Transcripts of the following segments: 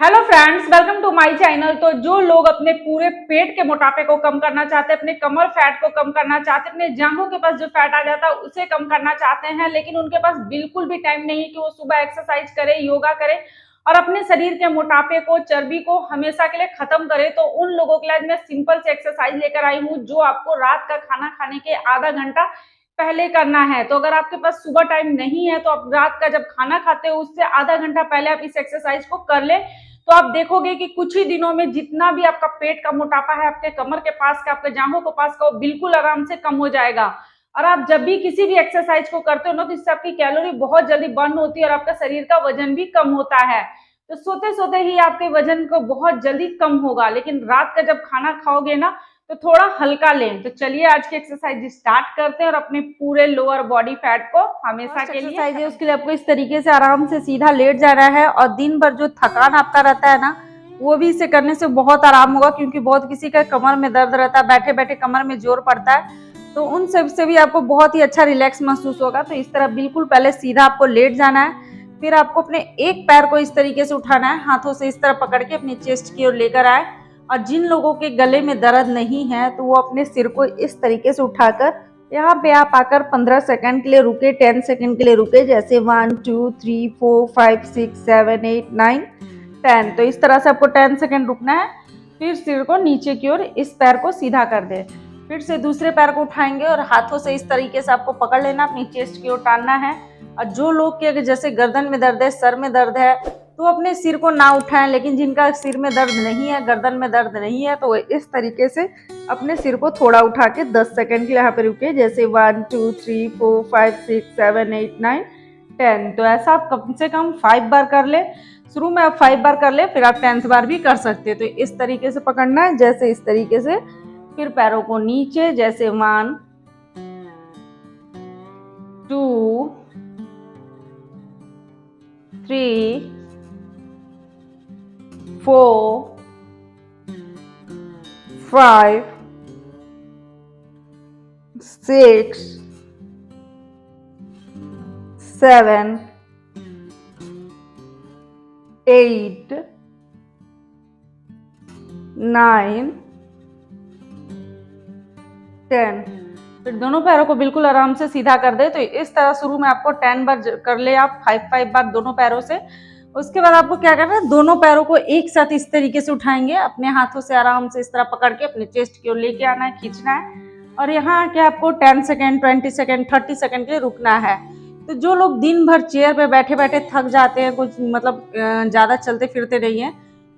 Hello friends, welcome to my channel. तो जो लोग अपने पूरे पेट के मोटापे को कम करना चाहते हैं, अपने कमर फैट को कम करना चाहते हैं, अपने जांघों के पास जो फैट आ जाता है उसे कम करना चाहते हैं, लेकिन उनके पास बिल्कुल भी टाइम नहीं है कि वो सुबह एक्सरसाइज करे, योगा करे और अपने शरीर के मोटापे को, चर्बी को हमेशा के लिए खत्म करे, तो उन लोगों के लिए आज मैं सिंपल से एक्सरसाइज लेकर आई हूँ जो आपको रात का खाना खाने के आधा घंटा पहले करना है। तो अगर आपके पास सुबह टाइम नहीं है तो आप रात का जब खाना खाते हो उससे आधा घंटा पहले आप इस एक्सरसाइज को कर ले, तो आप देखोगे कि कुछ ही दिनों में जितना भी आपका पेट का मोटापा है, आपके कमर के पास का, आपके जांघों के पास का, वो बिल्कुल आराम से कम हो जाएगा। और आप जब भी किसी भी एक्सरसाइज को करते हो ना, तो इससे आपकी कैलोरी बहुत जल्दी बर्न होती है और आपका शरीर का वजन भी कम होता है। तो सोते सोते ही आपके वजन को बहुत जल्दी कम होगा, लेकिन रात का जब खाना खाओगे ना तो थोड़ा हल्का लें। तो चलिए आज की एक्सरसाइज स्टार्ट करते हैं और अपने पूरे लोअर बॉडी फैट को हमेशा के लिए एक्सरसाइज है। उसके लिए आपको इस तरीके से आराम से सीधा लेट जाना है और दिन भर जो थकान आपका रहता है ना, वो भी इसे करने से बहुत आराम होगा, क्योंकि बहुत किसी का कमर में दर्द रहता है, बैठे बैठे कमर में जोर पड़ता है, तो उन सब से भी आपको बहुत ही अच्छा रिलैक्स महसूस होगा। तो इस तरह बिल्कुल पहले सीधा आपको लेट जाना है, फिर आपको अपने एक पैर को इस तरीके से उठाना है, हाथों से इस तरह पकड़ के अपनी चेस्ट की ओर लेकर आए। और जिन लोगों के गले में दर्द नहीं है तो वो अपने सिर को इस तरीके से उठाकर यहाँ पे आप आकर 15 सेकंड के लिए रुके, 10 सेकंड के लिए रुके, जैसे 1 2 3 4 5 6 7 8 9 10। तो इस तरह से आपको 10 सेकंड रुकना है। फिर सिर को नीचे की ओर इस पैर को सीधा कर दे, फिर से दूसरे पैर को उठाएंगे और हाथों से इस तरीके से आपको पकड़ लेना, अपनी चेस्ट की ओर टानना है। और जो लोग के जैसे गर्दन में दर्द है, सर में दर्द है, तो अपने सिर को ना उठाएं, लेकिन जिनका सिर में दर्द नहीं है, गर्दन में दर्द नहीं है, तो वो इस तरीके से अपने सिर को थोड़ा उठा के 10 सेकंड के लिए यहाँ पे रुके, जैसे 1 2 3 4 5 6 7 8 9 10। तो ऐसा आप कम से कम 5 बार कर ले। शुरू में आप 5 बार कर ले, फिर आप 10th बार भी कर सकते हैं। तो इस तरीके से पकड़ना है, जैसे इस तरीके से। फिर पैरों को नीचे, जैसे 1 2 3 4 5 6 7 8 9 10। फिर दोनों पैरों को बिल्कुल आराम से सीधा कर दे। तो इस तरह शुरू में आपको 10 बार कर ले, आप 5 बार दोनों पैरों से। उसके बाद आपको क्या करना है, दोनों पैरों को एक साथ इस तरीके से उठाएंगे, अपने हाथों से आराम से इस तरह पकड़ के अपने चेस्ट की ओर लेके आना है, खींचना है। और यहाँ आके आपको 10 सेकेंड 20 सेकेंड 30 सेकेंड के लिए रुकना है। तो जो लोग दिन भर चेयर पे बैठे बैठे थक जाते हैं, कुछ मतलब ज़्यादा चलते फिरते नहीं है,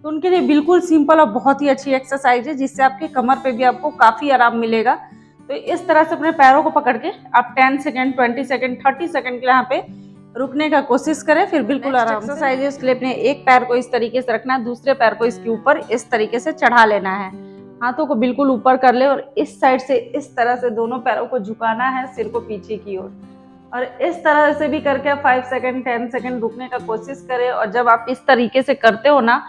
तो उनके लिए बिल्कुल सिंपल और बहुत ही अच्छी एक्सरसाइज है, जिससे आपके कमर पे भी आपको काफ़ी आराम मिलेगा। तो इस तरह से अपने पैरों को पकड़ के आप 10 सेकेंड 20 सेकेंड 30 सेकेंड के लिए यहाँ पे रुकने का कोशिश करें, फिर बिल्कुल आराम से। एक्सरसाइज है, उसके लिए अपने एक पैर को इस तरीके से रखना है, दूसरे पैर को इसके ऊपर इस तरीके से चढ़ा लेना है, हाथों को बिल्कुल ऊपर कर ले और इस साइड से इस तरह से दोनों पैरों को झुकाना है, सिर को पीछे की ओर। और इस तरह से भी करके 5 सेकेंड 10 सेकेंड रुकने का कोशिश करें। और जब आप इस तरीके से करते हो ना,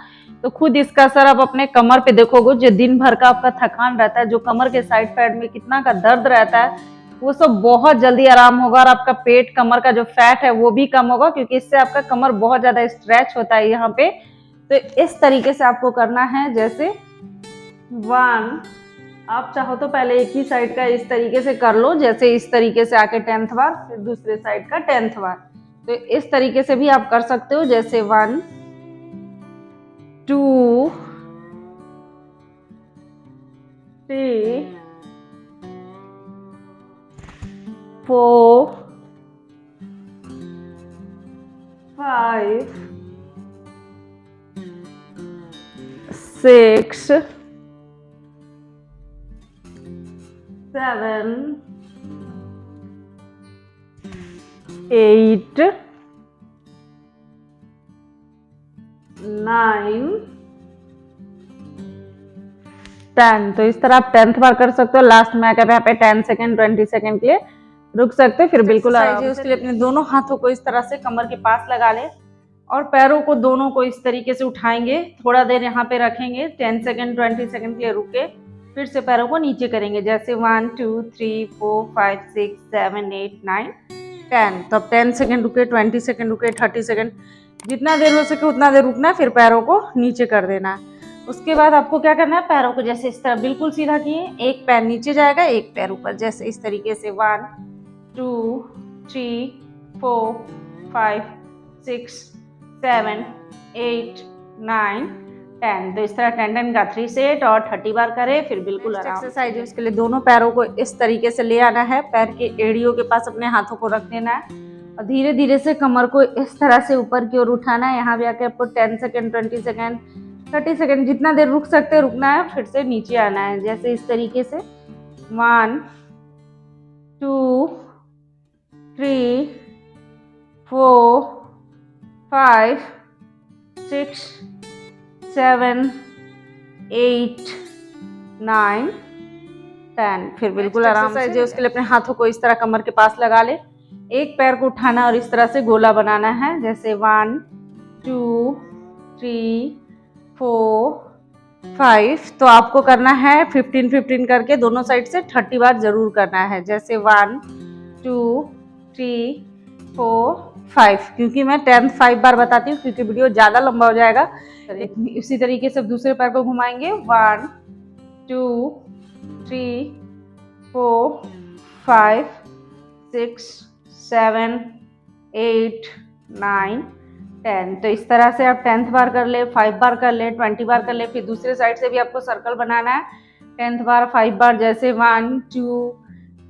तो खुद इसका असर आप अपने कमर पे देखोगे। जो दिन भर का आपका थकान रहता है, जो कमर के साइड पैड में कितना का दर्द रहता है, वो सब बहुत जल्दी आराम होगा। और आपका पेट, कमर का जो फैट है वो भी कम होगा, क्योंकि इससे आपका कमर बहुत ज्यादा स्ट्रेच होता है यहाँ पे। तो इस तरीके से आपको करना है, जैसे 1, आप चाहो तो पहले एक ही साइड का इस तरीके से कर लो, जैसे इस तरीके से आके 10th बार, फिर दूसरे साइड का 10th बार। तो इस तरीके से भी आप कर सकते हो, जैसे 1 2 3 4 5 6 7 8 9 10। तो इस तरह आप 10th बार कर सकते हो। लास्ट में आकर यहाँ पे 10 सेकेंड 20 सेकेंड के लिए रुक सकते हो, फिर बिल्कुल आराम से। उसके लिए अपने दोनों हाथों को इस तरह से कमर के पास लगा ले और पैरों को दोनों को इस तरीके से उठाएंगे, थोड़ा देर यहाँ पे रखेंगे, 10 सेकेंड 20 सेकेंड के लिए रुके, फिर से पैरों को नीचे करेंगे, जैसे 1 2 3 4 5 6 7 8 9 10। तो अब 10 सेकेंड रुके, 20 सेकेंड रुके, 30 सेकेंड, जितना देर हो सके उतना देर रुकना है, फिर पैरों को नीचे कर देना है। उसके बाद आपको क्या करना है, पैरों को जैसे इस तरह बिल्कुल सीधा किए, एक पैर नीचे जाएगा, एक पैर ऊपर, जैसे इस तरीके से 1 2 3 4 5 6 7 8 9 10। तो इस तरह 10 का 3 सेट और 30 बार करें, फिर बिल्कुल आराम। एक्सरसाइज है उसके लिए दोनों पैरों को इस तरीके से ले आना है, पैर के एड़ियों के पास अपने हाथों को रख देना है और धीरे धीरे से कमर को इस तरह से ऊपर की ओर उठाना है। यहाँ भी आके आपको 10 सेकेंड 20 सेकेंड 30 सेकेंड जितना देर रुक सकते हैं रुकना है, फिर से नीचे आना है, जैसे इस तरीके से 1 2 3 4 5 6 7 8 9 10। फिर बिल्कुल आराम से उसके लिए अपने हाथों को इस तरह कमर के पास लगा ले, एक पैर को उठाना और इस तरह से गोला बनाना है, जैसे 1 2 3 4 5। तो आपको करना है 15-15 करके दोनों साइड से 30 बार जरूर करना है, जैसे 1 2 3 4 5। क्योंकि मैं 10 5 बार बताती हूँ क्योंकि वीडियो ज़्यादा लंबा हो जाएगा। इसी तरीके से दूसरे पैर को घुमाएंगे, 1 2 3 4 5 6 7 8 9 10। तो इस तरह से आप 10th बार कर ले, 5 बार कर ले, 20 बार कर ले। फिर दूसरे साइड से भी आपको सर्कल बनाना है 10th बार 5 बार, जैसे 1 2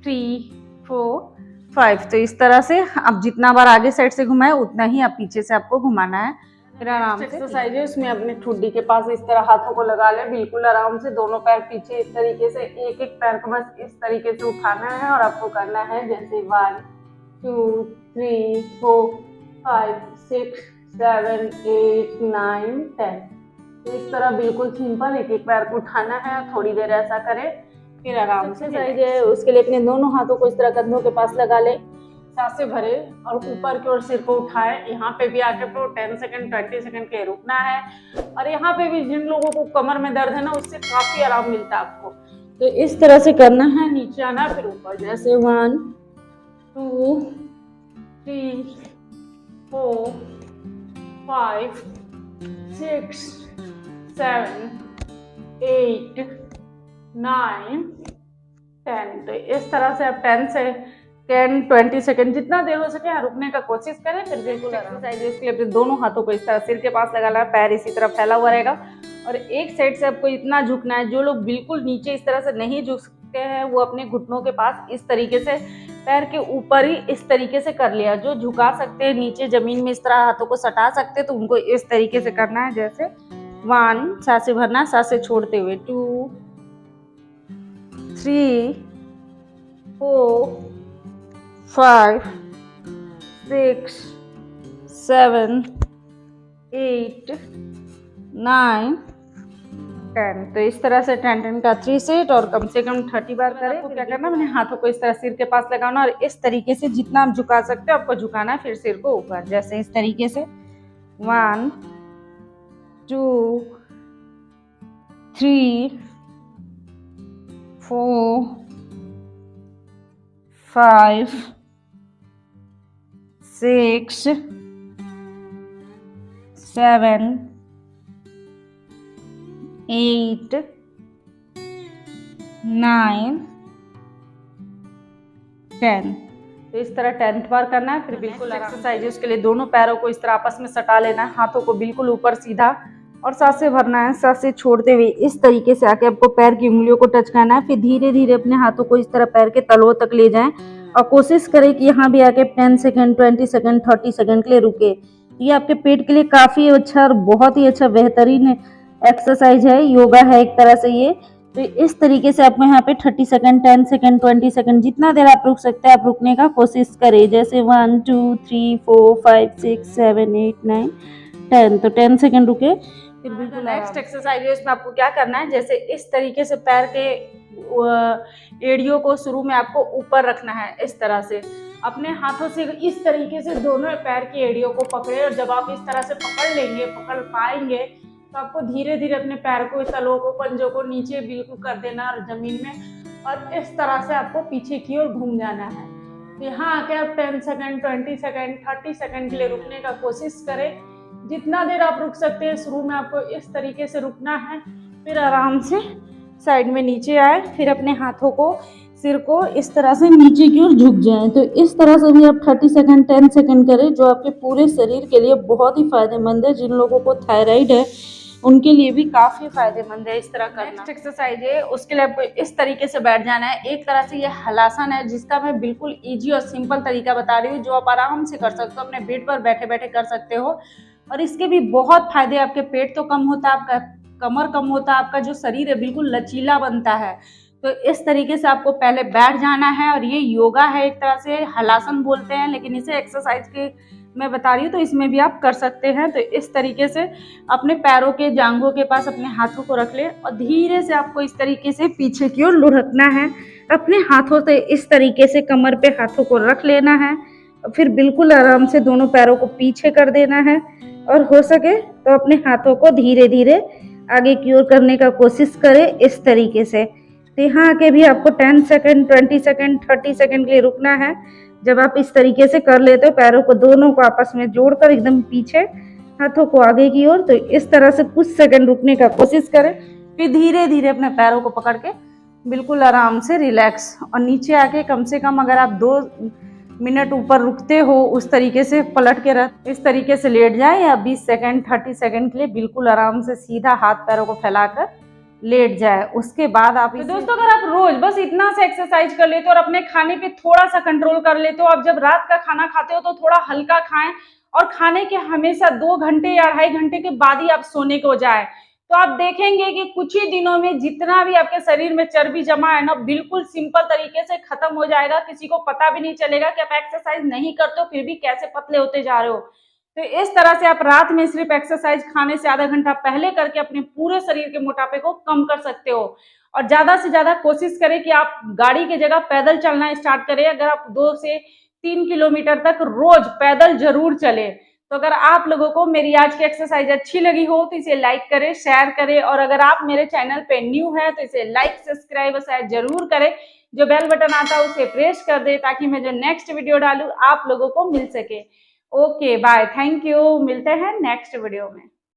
3 4 5। तो इस तरह से आप जितना बार आगे साइड से घुमाए उतना ही आप पीछे से आपको घुमाना है। फिर आराम से एक्सरसाइज है उसमें अपने ठुड्डी के पास इस तरह हाथों को लगा ले, बिल्कुल आराम से दोनों पैर पीछे इस तरीके से, एक एक पैर को बस इस तरीके से उठाना है और आपको करना है जैसे 1 2 3 4 5 6 7 8 9 10। तो इस तरह बिल्कुल सिंपल एक एक पैर को उठाना है, थोड़ी देर ऐसा करें, फिर आराम से एक्सरसाइज है उसके लिए अपने दोनों हाथों को इस तरह कंधों के पास लगा ले, सांसें भरे और ऊपर की ओर सिर को उठाए। यहाँ पे भी आके आपको 10 सेकेंड 20 सेकेंड के रुकना है। और यहाँ पे भी जिन लोगों को कमर में दर्द है ना, उससे काफी आराम मिलता है आपको। तो इस तरह से करना है, नीचे आना फिर ऊपर, जैसे 1 2 3 4 5 6 7 8 9 10। तो इस तरह से आप 10 से 10-20 सेकेंड जितना देर हो सके रुकने का कोशिश करें। फिर बिल्कुल एक्सरसाइज इसके लिए अपने दोनों हाथों को इस तरह सिर के पास लगाना है, पैर इसी तरह फैला हुआ रहेगा और एक साइड से आपको इतना झुकना है। जो लोग बिल्कुल नीचे इस तरह से नहीं झुक सकते हैं वो अपने घुटनों के पास इस तरीके से पैर के ऊपर ही इस तरीके से कर लिया। जो झुका सकते हैं नीचे जमीन में इस तरह हाथों को सटा सकते हैं तो उनको इस तरीके से करना है, जैसे 1 सांसें भरना, सांसें छोड़ते हुए 2 3 4 5 6 7 8 9 10। तो इस तरह से 10 का 3 सेट और कम से कम 30 बार करें। तो क्या करना, मैंने हाथों को इस तरह सिर के पास लगाना और इस तरीके से जितना आप झुका सकते हो आपको झुकाना है, फिर सिर को ऊपर, जैसे इस तरीके से 1 2 3 4 5 6 7 8 9 10। तो इस तरह 10th बार करना है। फिर बिल्कुल एक्सरसाइज है उसके लिए दोनों पैरों को इस तरह आपस में सटा लेना है, हाथों को बिल्कुल ऊपर सीधा और सांसें भरना है, सांसें छोड़ते हुए इस तरीके से आके आपको पैर की उंगलियों को टच करना है। फिर धीरे धीरे अपने हाथों को इस तरह पैर के तलवों तक ले जाएं और कोशिश करें कि यहाँ भी आके 10 सेकेंड 20 सेकेंड 30 सेकेंड के लिए रुके। ये आपके पेट के लिए काफ़ी अच्छा और बहुत ही अच्छा बेहतरीन एक्सरसाइज है, योगा है एक तरह से ये। तो इस तरीके से आपको यहाँ पे 30 सेकेंड 10 सेकेंड 20 सेकेंड जितना देर आप रुक सकते हैं आप रुकने का कोशिश करें, जैसे 1 2 3 4 5 6 7 8 9 10। तो 10 सेकेंड रुके। फिर बिल्कुल नेक्स्ट एक्सरसाइज है इसमें आपको क्या करना है, जैसे इस तरीके से पैर के एड़ियों को शुरू में आपको ऊपर रखना है, इस तरह से अपने हाथों से इस तरीके से दोनों पैर की एड़ियों को पकड़े और जब आप इस तरह से पकड़ लेंगे, पकड़ पाएंगे तो आपको धीरे धीरे अपने पैर को, तलों को, पंजों को नीचे बिल्कुल कर देना और जमीन में, और इस तरह से आपको पीछे की ओर घूम जाना है। तो यहाँ आके आप 10 सेकेंड 20 सेकेंड 30 सेकेंड के लिए रुकने का कोशिश करें। जितना देर आप रुक सकते हैं शुरू में आपको इस तरीके से रुकना है, फिर आराम से साइड में नीचे आए, फिर अपने हाथों को, सिर को इस तरह से नीचे की ओर झुक जाएं। तो इस तरह से भी आप 30 सेकंड 10 सेकंड करें, जो आपके पूरे शरीर के लिए बहुत ही फायदेमंद है। जिन लोगों को थायराइड है उनके लिए भी काफ़ी फायदेमंद है इस तरह करना। नेक्स्ट एक्सरसाइज है, उसके लिए आपको इस तरीके से बैठ जाना है। एक तरह से ये हलासन है जिसका मैं बिल्कुल ईजी और सिंपल तरीका बता रही हूँ, जो आप आराम से कर सकते हो, अपने बेड पर बैठे बैठे कर सकते हो। और इसके भी बहुत फायदे, आपके पेट तो कम होता है, आपका कमर कम होता है, आपका जो शरीर है बिल्कुल लचीला बनता है। तो इस तरीके से आपको पहले बैठ जाना है। और ये योगा है, एक तरह से हलासन बोलते हैं, लेकिन इसे एक्सरसाइज के मैं बता रही हूँ, तो इसमें भी आप कर सकते हैं। तो इस तरीके से अपने पैरों के जांघों के पास अपने हाथों को रख ले और धीरे से आपको इस तरीके से पीछे की ओर लुढ़कना है। अपने हाथों से इस तरीके से कमर पे हाथों को रख लेना है, फिर बिल्कुल आराम से दोनों पैरों को पीछे कर देना है। और हो सके तो अपने हाथों को धीरे धीरे आगे की ओर करने का कोशिश करें इस तरीके से। तो यहाँ आके भी आपको 10 सेकंड 20 सेकंड 30 सेकंड के लिए रुकना है। जब आप इस तरीके से कर लेते हो, पैरों को दोनों को आपस में जोड़कर एकदम पीछे, हाथों को आगे की ओर, तो इस तरह से कुछ सेकंड रुकने का कोशिश करें। फिर धीरे धीरे अपने पैरों को पकड़ के बिल्कुल आराम से रिलैक्स, और नीचे आके कम से कम अगर आप 2 मिनट ऊपर रुकते हो, उस तरीके से पलट के रख इस तरीके से लेट जाए, या 20 सेकंड 30 सेकंड के लिए बिल्कुल आराम से सीधा हाथ पैरों को फैलाकर लेट जाए। उसके बाद आप दोस्तों अगर आप रोज बस इतना सा एक्सरसाइज कर लेते हो और अपने खाने पे थोड़ा सा कंट्रोल कर लेते हो, आप जब रात का खाना खाते हो तो थोड़ा हल्का खाएं, और खाने के हमेशा 2 घंटे या 2.5 घंटे के बाद ही आप सोने को जाए, तो आप देखेंगे कि कुछ ही दिनों में जितना भी आपके शरीर में चर्बी जमा है ना, बिल्कुल सिंपल तरीके से खत्म हो जाएगा। किसी को पता भी नहीं चलेगा कि आप एक्सरसाइज नहीं करते हो फिर भी कैसे पतले होते जा रहे हो। तो इस तरह से आप रात में सिर्फ एक्सरसाइज खाने से आधा घंटा पहले करके अपने पूरे शरीर के मोटापे को कम कर सकते हो। और ज्यादा से ज्यादा कोशिश करें कि आप गाड़ी की जगह पैदल चलना स्टार्ट करें। अगर आप 2 से 3 किलोमीटर तक रोज पैदल जरूर चले। तो अगर आप लोगों को मेरी आज की एक्सरसाइज अच्छी लगी हो तो इसे लाइक करें, शेयर करें, और अगर आप मेरे चैनल पे न्यू है तो इसे लाइक सब्सक्राइब और शेयर जरूर करें। जो बेल बटन आता है उसे प्रेस कर दे ताकि मैं जो नेक्स्ट वीडियो डालूं आप लोगों को मिल सके। ओके बाय, थैंक यू, मिलते हैं नेक्स्ट वीडियो में।